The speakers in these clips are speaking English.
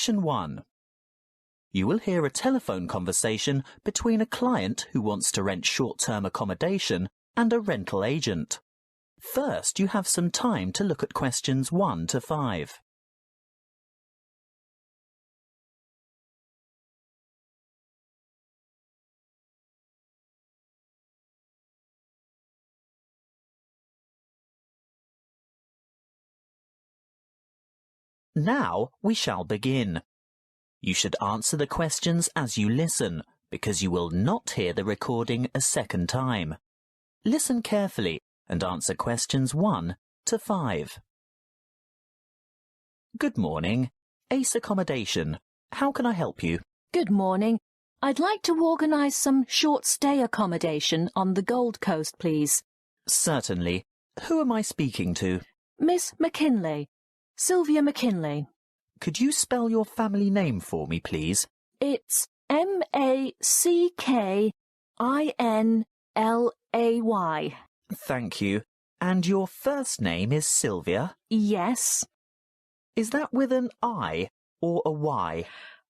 Question 1. You will hear a telephone conversation between a client who wants to rent short-term accommodation and a rental agent. First, you have some time to look at questions 1 to 5. Now we shall begin. You should answer the questions as you listen, because you will not hear the recording a second time. Listen carefully and answer questions 1 to 5. Good morning. Ace Accommodation. How can I help you? Good morning. I'd like to organise some short-stay accommodation on the Gold Coast, please. Certainly. Who am I speaking to? Miss McKinley. Sylvia McKinley. Could you spell your family name for me, please? It's M-A-C-K-I-N-L-A-Y. Thank you. And your first name is Sylvia? Yes. Is that with an I or a Y?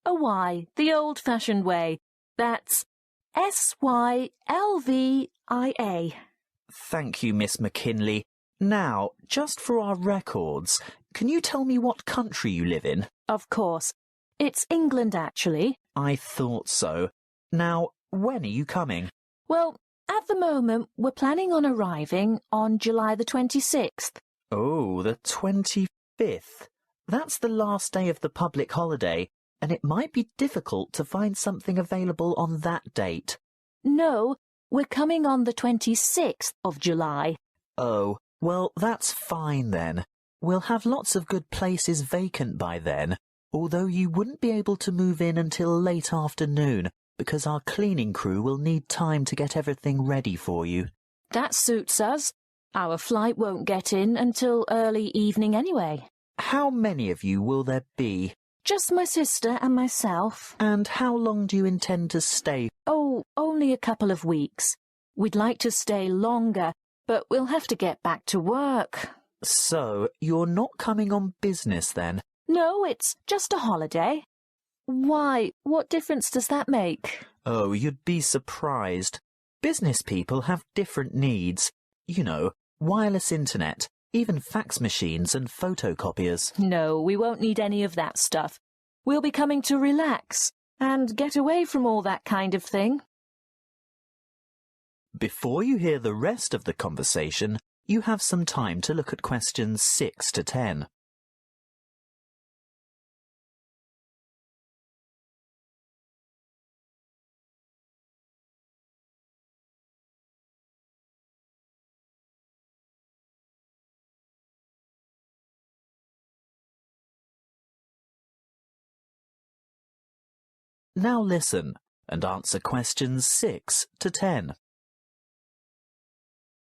A Y, the old-fashioned way. That's S-Y-L-V-I-A. Thank you, Miss McKinley. Now, just for our records, can you tell me what country you live in? Of course. It's England, actually. I thought so. Now, when are you coming? Well, at the moment, we're planning on arriving on July the 26th. Oh, the 25th. That's the last day of the public holiday, and it might be difficult to find something available on that date. No, we're coming on the 26th of July. Oh, well, that's fine then. We'll have lots of good places vacant by then, although you wouldn't be able to move in until late afternoon, because our cleaning crew will need time to get everything ready for you. That suits us. Our flight won't get in until early evening anyway. How many of you will there be? Just my sister and myself. And how long do you intend to stay? Oh, only a couple of weeks. We'd like to stay longer, but we'll have to get back to work. So, you're not coming on business then? No, it's just a holiday. Why, what difference does that make? Oh, you'd be surprised. Business people have different needs. You know, wireless internet, even fax machines and photocopiers. No, we won't need any of that stuff. We'll be coming to relax and get away from all that kind of thing. Before you hear the rest of the conversation, you have some time to look at questions 6 to 10. Now listen and answer questions 6 to 10.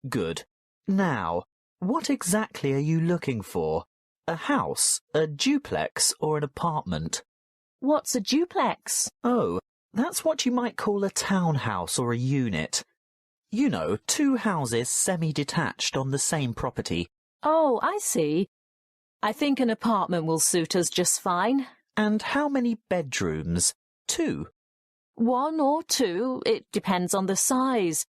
Good. Now, what exactly are you looking for? A house, a duplex, or an apartment? What's a duplex? Oh, that's what you might call a townhouse or a unit. You know, 2 houses semi-detached on the same property. Oh, I see. I think an apartment will suit us just fine. And how many bedrooms? 2. 1 or 2, it depends on the size.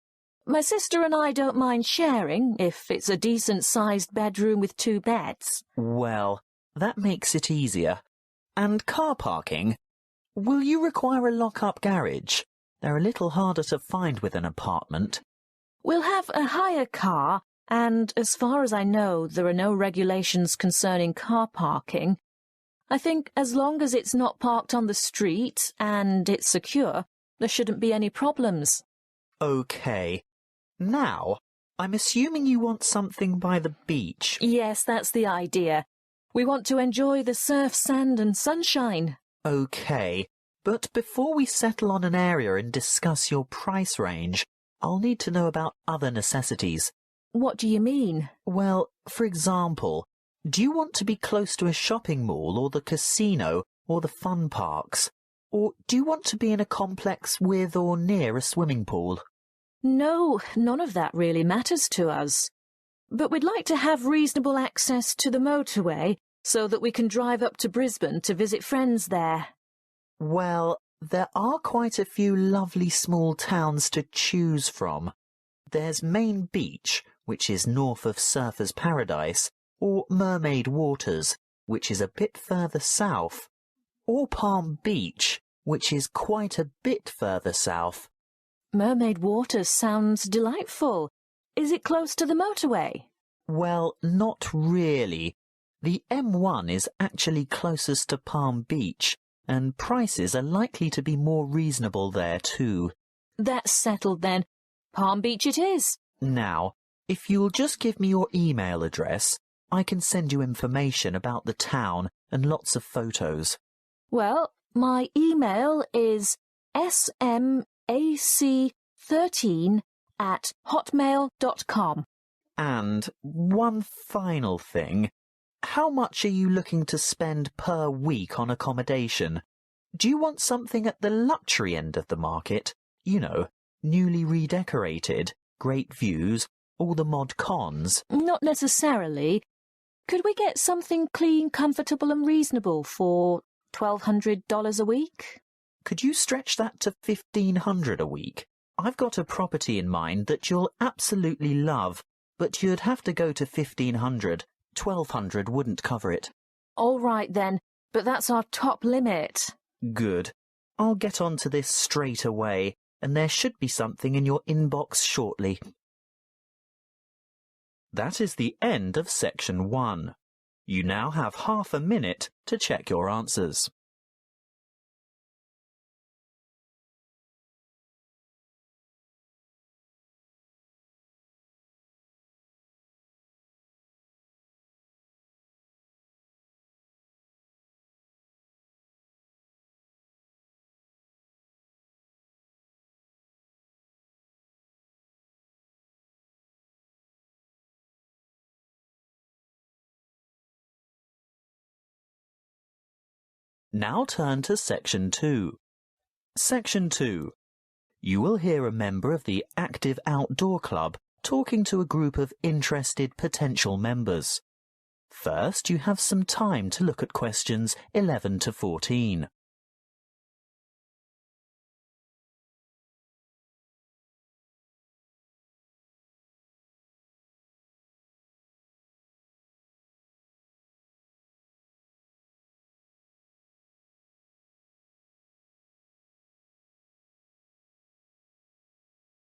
My sister and I don't mind sharing if it's a decent-sized bedroom with 2 beds. Well, that makes it easier. And car parking? Will you require a lock-up garage? They're a little harder to find with an apartment. We'll have a hire car, and as far as I know, there are no regulations concerning car parking. I think as long as it's not parked on the street and it's secure, there shouldn't be any problems. OK. Now, I'm assuming you want something by the beach. Yes, that's the idea. We want to enjoy the surf, sand and sunshine. OK, but before we settle on an area and discuss your price range, I'll need to know about other necessities. What do you mean? Well, for example, do you want to be close to a shopping mall or the casino or the fun parks? Or do you want to be in a complex with or near a swimming pool? No, none of that really matters to us. But we'd like to have reasonable access to the motorway so that we can drive up to Brisbane to visit friends there. Well, there are quite a few lovely small towns to choose from. There's Main Beach, which is north of Surfer's Paradise, or Mermaid Waters, which is a bit further south, or Palm Beach, which is quite a bit further south. Mermaid Waters sounds delightful. Is it close to the motorway? Well, not really. The M1 is actually closest to Palm Beach, and prices are likely to be more reasonable there too. That's settled then. Palm Beach it is. Now, if you'll just give me your email address, I can send you information about the town and lots of photos. Well, my email is smac13@hotmail.com. And one final thing. How much are you looking to spend per week on accommodation? Do you want something at the luxury end of the market? You know, newly redecorated, great views, all the mod cons? Not necessarily. Could we get something clean, comfortable and reasonable for $1,200 a week? Could you stretch that to $1,500 a week? I've got a property in mind that you'll absolutely love, but you'd have to go to $1,500. $1,200 wouldn't cover it. All right then, but that's our top limit. Good. I'll get on to this straight away, and there should be something in your inbox shortly. That is the end of section 1. You now have half a minute to check your answers. Now turn to Section 2. Section 2. You will hear a member of the Active Outdoor Club talking to a group of interested potential members. First, you have some time to look at questions 11 to 14.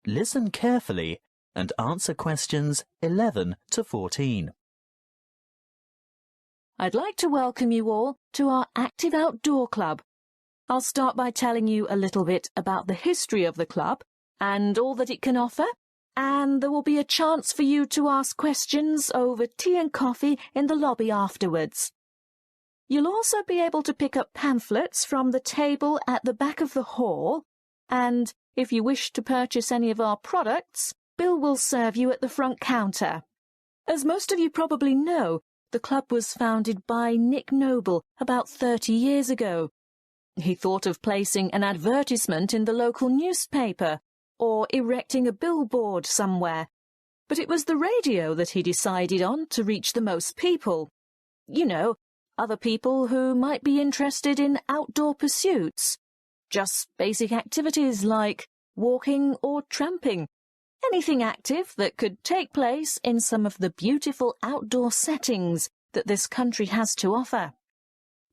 Listen carefully and answer questions 11 to 14. I'd like to welcome you all to our Active Outdoor Club. I'll start by telling you a little bit about the history of the club and all that it can offer, and there will be a chance for you to ask questions over tea and coffee in the lobby afterwards. You'll also be able to pick up pamphlets from the table at the back of the hall, and if you wish to purchase any of our products, Bill will serve you at the front counter. As most of you probably know, the club was founded by Nick Noble about 30 years ago. He thought of placing an advertisement in the local newspaper or erecting a billboard somewhere, but it was the radio that he decided on to reach the most people. You know, other people who might be interested in outdoor pursuits. Just basic activities like walking or tramping. Anything active that could take place in some of the beautiful outdoor settings that this country has to offer.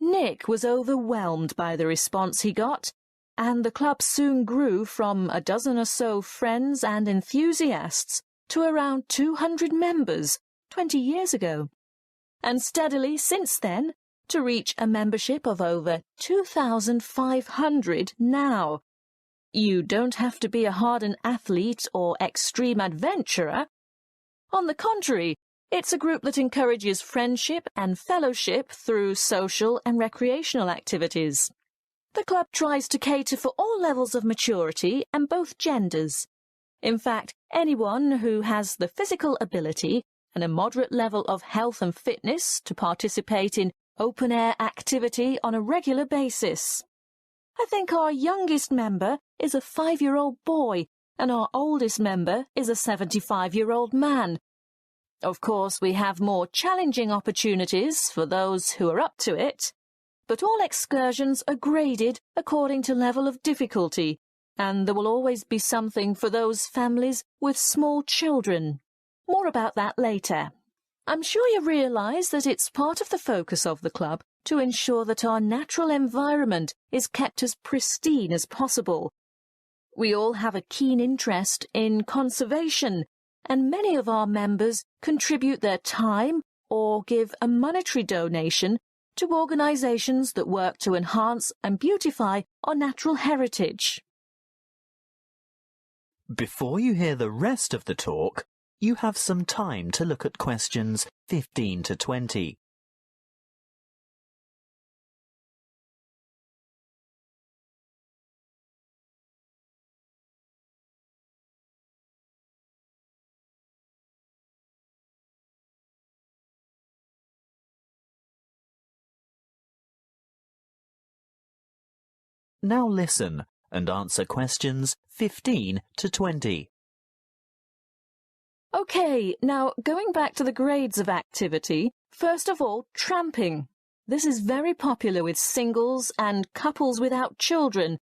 Nick was overwhelmed by the response he got, and the club soon grew from a dozen or so friends and enthusiasts to around 200 members 20 years ago, and steadily since then to reach a membership of over 2,500 now. You don't have to be a hardened athlete or extreme adventurer. On the contrary, it's a group that encourages friendship and fellowship through social and recreational activities. The club tries to cater for all levels of maturity and both genders. In fact, anyone who has the physical ability and a moderate level of health and fitness to participate in open-air activity on a regular basis. I think our youngest member is a 5-year-old boy and our oldest member is a 75-year-old man. Of course, we have more challenging opportunities for those who are up to it, but all excursions are graded according to level of difficulty, and there will always be something for those families with small children. More about that later. I'm sure you realise that it's part of the focus of the club to ensure that our natural environment is kept as pristine as possible. We all have a keen interest in conservation, and many of our members contribute their time or give a monetary donation to organisations that work to enhance and beautify our natural heritage. Before you hear the rest of the talk, you have some time to look at questions 15 to 20. Now listen and answer questions 15 to 20. OK, now going back to the grades of activity, first of all, tramping. This is very popular with singles and couples without children,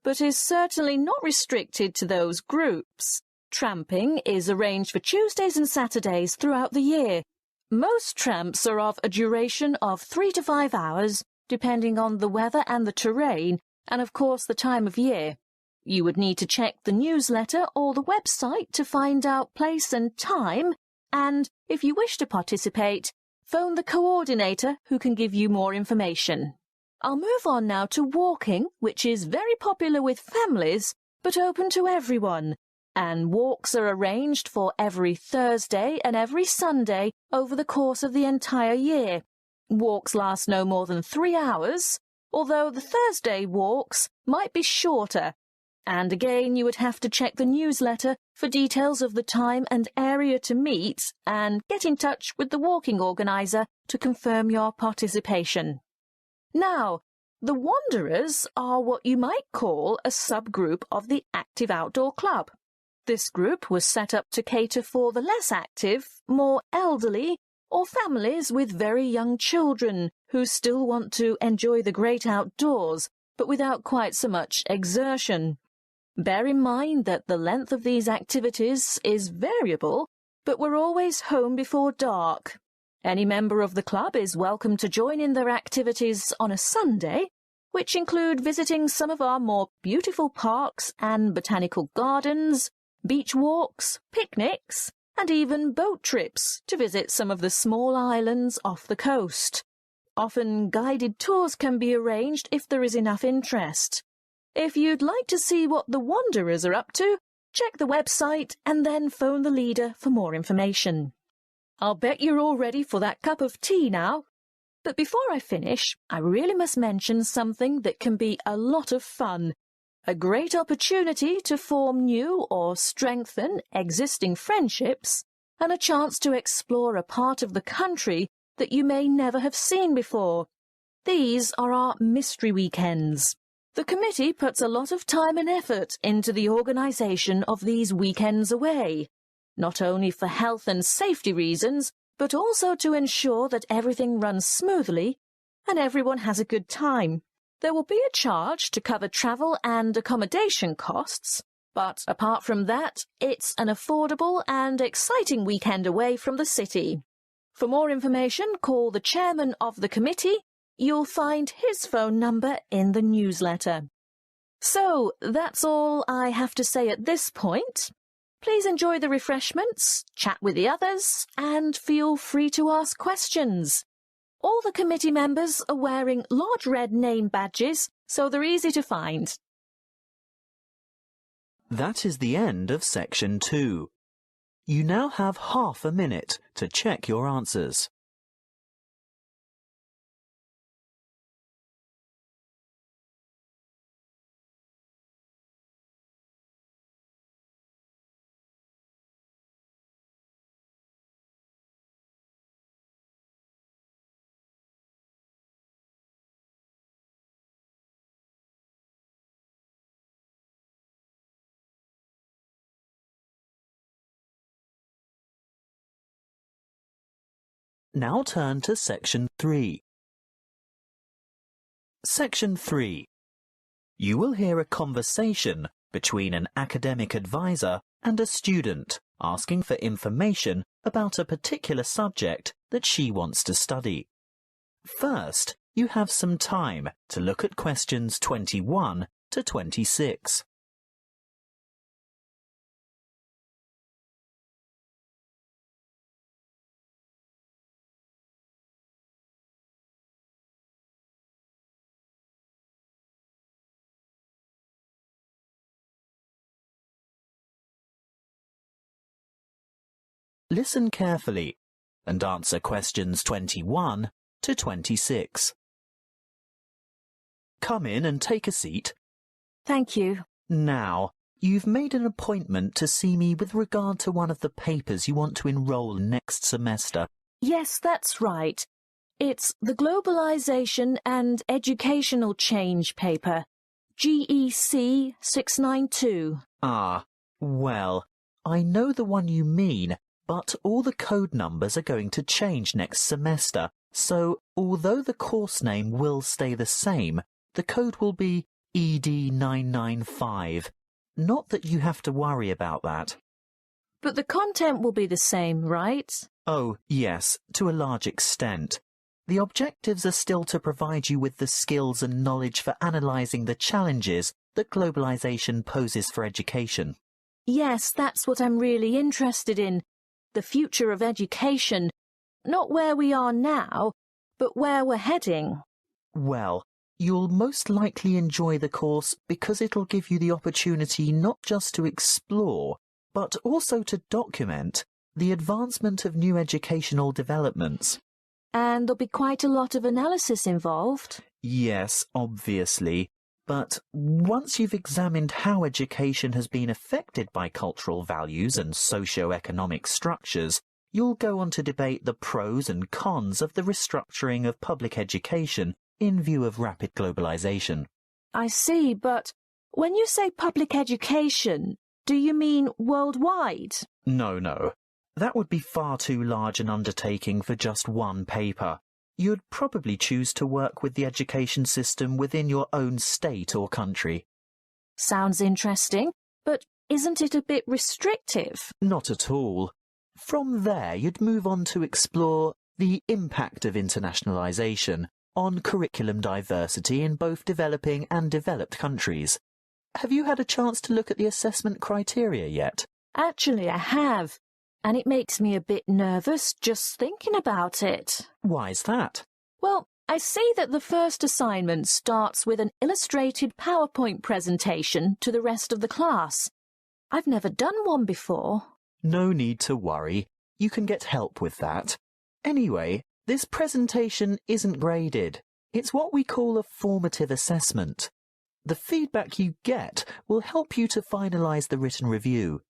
but is certainly not restricted to those groups. Tramping is arranged for Tuesdays and Saturdays throughout the year. Most tramps are of a duration of 3 to 5 hours, depending on the weather and the terrain, and of course the time of year. You would need to check the newsletter or the website to find out place and time, and if you wish to participate, phone the coordinator who can give you more information. I'll move on now to walking, which is very popular with families, but open to everyone, and walks are arranged for every Thursday and every Sunday over the course of the entire year. Walks last no more than 3 hours, although the Thursday walks might be shorter, and again you would have to check the newsletter for details of the time and area to meet and get in touch with the walking organiser to confirm your participation. Now, the Wanderers are what you might call a subgroup of the Active Outdoor Club. This group was set up to cater for the less active, more elderly, or families with very young children who still want to enjoy the great outdoors, but without quite so much exertion. Bear in mind that the length of these activities is variable, but we're always home before dark. Any member of the club is welcome to join in their activities on a Sunday, which include visiting some of our more beautiful parks and botanical gardens, beach walks, picnics, and even boat trips to visit some of the small islands off the coast. Often guided tours can be arranged if there is enough interest. If you'd like to see what the Wanderers are up to, check the website and then phone the leader for more information. I'll bet you're all ready for that cup of tea now. But before I finish, I really must mention something that can be a lot of fun. A great opportunity to form new or strengthen existing friendships, and a chance to explore a part of the country that you may never have seen before. These are our mystery weekends. The committee puts a lot of time and effort into the organisation of these weekends away, not only for health and safety reasons, but also to ensure that everything runs smoothly and everyone has a good time. There will be a charge to cover travel and accommodation costs, but apart from that, it's an affordable and exciting weekend away from the city. For more information, call the chairman of the committee. You'll find his phone number in the newsletter. So, that's all I have to say at this point. Please enjoy the refreshments, chat with the others, and feel free to ask questions. All the committee members are wearing large red name badges, so they're easy to find. That is the end of section 2. You now have half a minute to check your answers. Now turn to Section 3. Section 3. You will hear a conversation between an academic advisor and a student asking for information about a particular subject that she wants to study. First, you have some time to look at questions 21 to 26. Listen carefully and answer questions 21 to 26. Come in and take a seat. Thank you. Now, you've made an appointment to see me with regard to one of the papers you want to enroll in next semester. Yes, that's right. It's the Globalization and Educational Change paper, GEC 692. Ah, well, I know the one you mean, but all the code numbers are going to change next semester, so although the course name will stay the same, the code will be ED995. Not that you have to worry about that. But the content will be the same, right? Oh, yes, to a large extent. The objectives are still to provide you with the skills and knowledge for analysing the challenges that globalisation poses for education. Yes, that's what I'm really interested in. The future of education. Not where we are now, but where we're heading. Well, you'll most likely enjoy the course because it'll give you the opportunity not just to explore, but also to document the advancement of new educational developments. And there'll be quite a lot of analysis involved. Yes, obviously. But once you've examined how education has been affected by cultural values and socio-economic structures, you'll go on to debate the pros and cons of the restructuring of public education in view of rapid globalization. I see, but when you say public education, do you mean worldwide? No. That would be far too large an undertaking for just one paper. You'd probably choose to work with the education system within your own state or country. Sounds interesting, but isn't it a bit restrictive? Not at all. From there, you'd move on to explore the impact of internationalization on curriculum diversity in both developing and developed countries. Have you had a chance to look at the assessment criteria yet? Actually, I have. And it makes me a bit nervous just thinking about it. Why's that? Well, I see that the first assignment starts with an illustrated PowerPoint presentation to the rest of the class. I've never done one before. No need to worry. You can get help with that. Anyway, this presentation isn't graded. It's what we call a formative assessment. The feedback you get will help you to finalise the written review.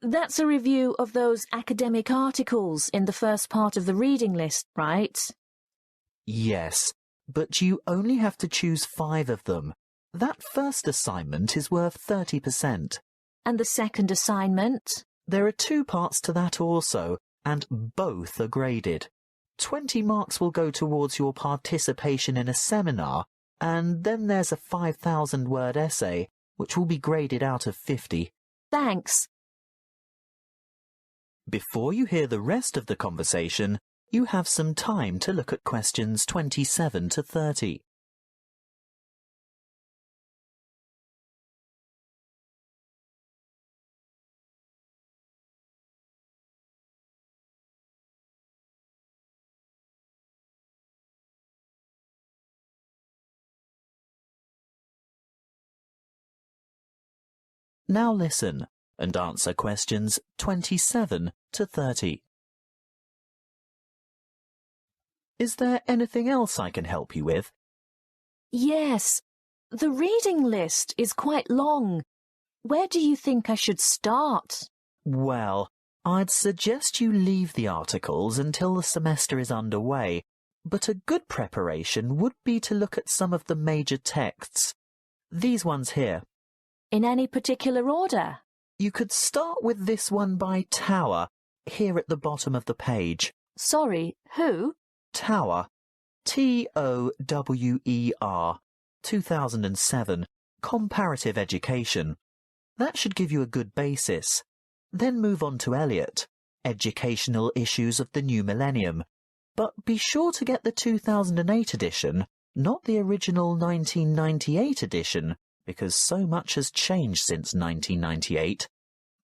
That's a review of those academic articles in the first part of the reading list, right? Yes, but you only have to choose 5 of them. That first assignment is worth 30%. And the second assignment? There are 2 parts to that also, and both are graded. 20 marks will go towards your participation in a seminar, and then there's a 5,000-word essay, which will be graded out of 50. Thanks. Before you hear the rest of the conversation, you have some time to look at questions 27 to 30. Now listen and answer questions 27 to 30. Is there anything else I can help you with? Yes. The reading list is quite long. Where do you think I should start? Well, I'd suggest you leave the articles until the semester is underway, but a good preparation would be to look at some of the major texts. These ones here. In any particular order? You could start with this one by Tower, here at the bottom of the page. Sorry, who? Tower. Tower. 2007. Comparative Education. That should give you a good basis. Then move on to Eliot. Educational Issues of the New Millennium. But be sure to get the 2008 edition, not the original 1998 edition, because so much has changed since 1998.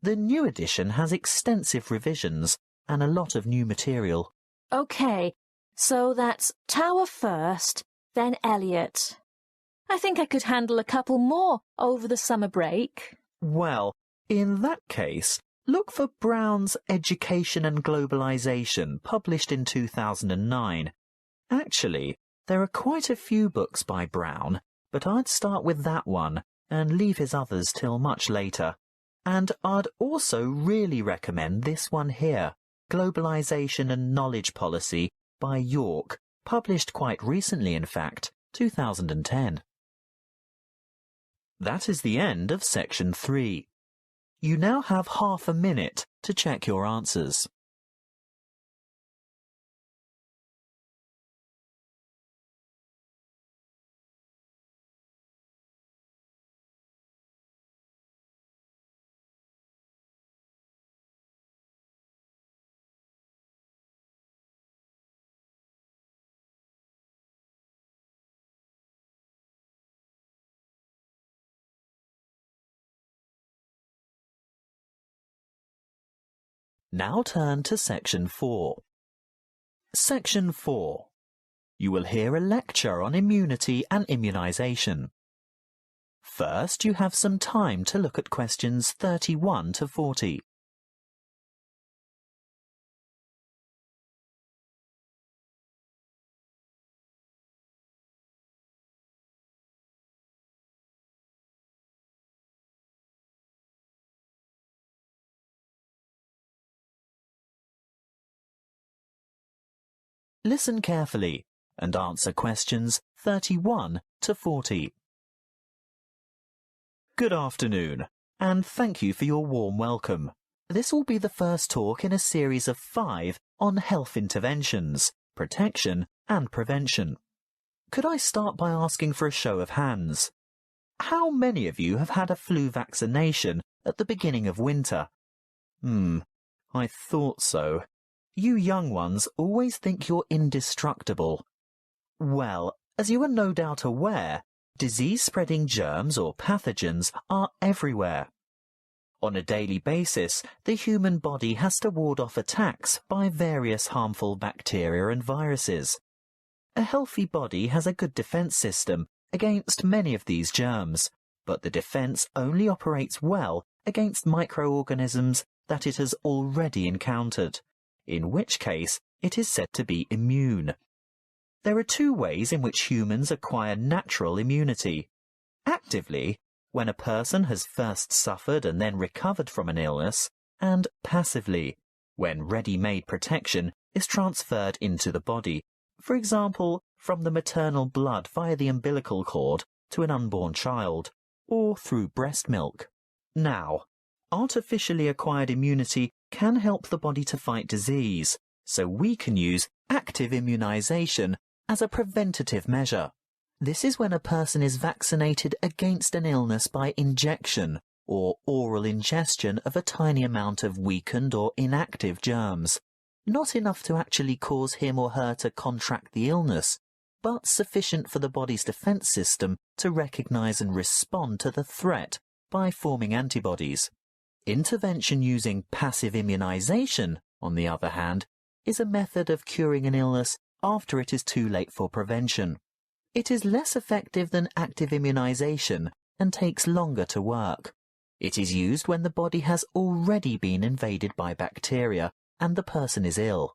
The new edition has extensive revisions and a lot of new material. OK, so that's Tower first, then Eliot. I think I could handle a couple more over the summer break. Well, in that case, look for Brown's Education and Globalization, published in 2009. Actually, there are quite a few books by Brown, but I'd start with that one and leave his others till much later. And I'd also really recommend this one here, Globalization and Knowledge Policy by York, published quite recently, in fact, 2010. That is the end of section 3. You now have half a minute to check your answers. Now turn to section 4. Section 4. You will hear a lecture on immunity and immunization. First, you have some time to look at questions 31 to 40. Listen carefully and answer questions 31 to 40. Good afternoon, and thank you for your warm welcome. This will be the first talk in a series of 5 on health interventions, protection and prevention. Could I start by asking for a show of hands? How many of you have had a flu vaccination at the beginning of winter? I thought so. You young ones always think you're indestructible. Well, as you are no doubt aware, disease-spreading germs or pathogens are everywhere. On a daily basis, the human body has to ward off attacks by various harmful bacteria and viruses. A healthy body has a good defense system against many of these germs, but the defense only operates well against microorganisms that it has already encountered, in which case it is said to be immune. There are 2 ways in which humans acquire natural immunity. Actively, when a person has first suffered and then recovered from an illness, and passively, when ready-made protection is transferred into the body, for example, from the maternal blood via the umbilical cord to an unborn child, or through breast milk. Now, artificially acquired immunity can help the body to fight disease, so we can use active immunization as a preventative measure. This is when a person is vaccinated against an illness by injection or oral ingestion of a tiny amount of weakened or inactive germs, not enough to actually cause him or her to contract the illness, but sufficient for the body's defense system to recognize and respond to the threat by forming antibodies. Intervention using passive immunization, on the other hand, is a method of curing an illness after it is too late for prevention. It is less effective than active immunization and takes longer to work. It is used when the body has already been invaded by bacteria and the person is ill.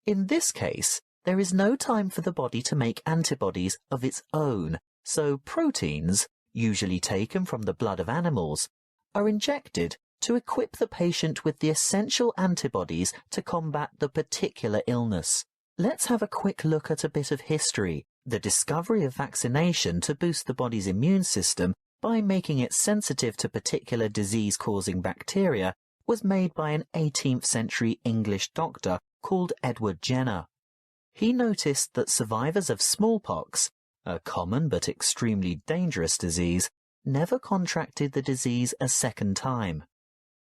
In this case, there is no time for the body to make antibodies of its own, so proteins, usually taken from the blood of animals, are injected to equip the patient with the essential antibodies to combat the particular illness. Let's have a quick look at a bit of history. The discovery of vaccination to boost the body's immune system by making it sensitive to particular disease-causing bacteria was made by an 18th century English doctor called Edward Jenner. He noticed that survivors of smallpox, a common but extremely dangerous disease, never contracted the disease a second time.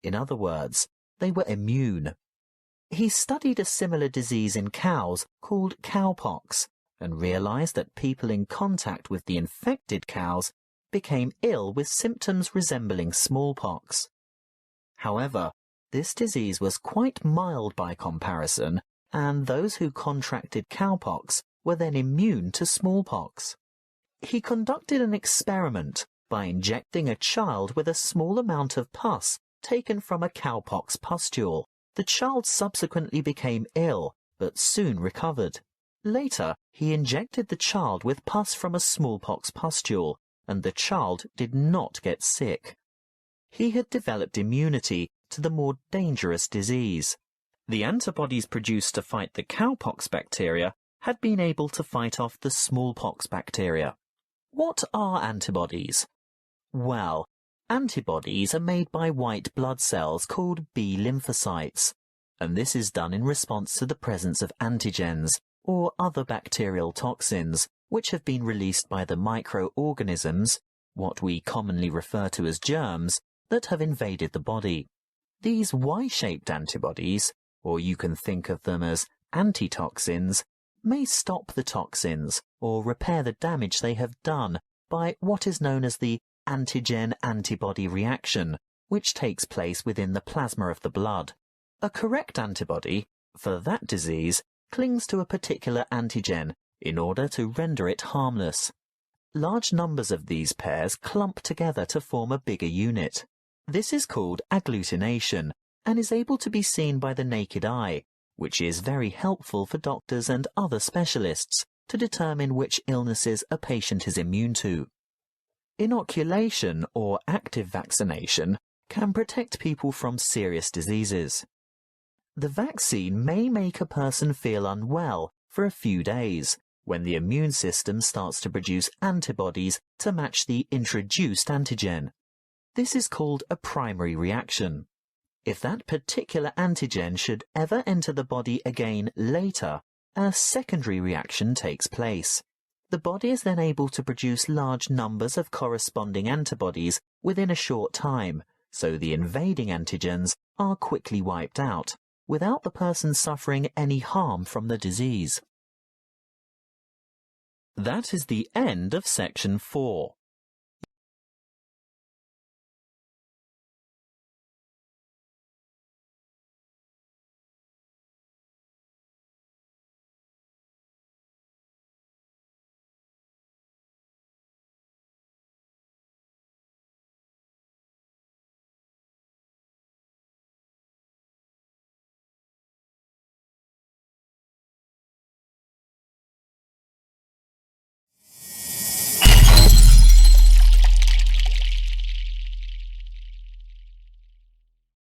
In other words, they were immune. He studied a similar disease in cows called cowpox and realized that people in contact with the infected cows became ill with symptoms resembling smallpox. However, this disease was quite mild by comparison, and those who contracted cowpox were then immune to smallpox. He conducted an experiment by injecting a child with a small amount of pus taken from a cowpox pustule. The child subsequently became ill, but soon recovered. Later, he injected the child with pus from a smallpox pustule, and the child did not get sick. He had developed immunity to the more dangerous disease. The antibodies produced to fight the cowpox bacteria had been able to fight off the smallpox bacteria. What are antibodies? Well, antibodies are made by white blood cells called B lymphocytes, and this is done in response to the presence of antigens, or other bacterial toxins, which have been released by the microorganisms, what we commonly refer to as germs, that have invaded the body. These Y-shaped antibodies, or you can think of them as antitoxins, may stop the toxins or repair the damage they have done by what is known as the antigen-antibody reaction, which takes place within the plasma of the blood. A correct antibody, for that disease, clings to a particular antigen in order to render it harmless. Large numbers of these pairs clump together to form a bigger unit. This is called agglutination and is able to be seen by the naked eye, which is very helpful for doctors and other specialists to determine which illnesses a patient is immune to. Inoculation or active vaccination can protect people from serious diseases. The vaccine may make a person feel unwell for a few days when the immune system starts to produce antibodies to match the introduced antigen. This is called a primary reaction. If that particular antigen should ever enter the body again later, a secondary reaction takes place. The body is then able to produce large numbers of corresponding antibodies within a short time, so the invading antigens are quickly wiped out, without the person suffering any harm from the disease. That is the end of section 4.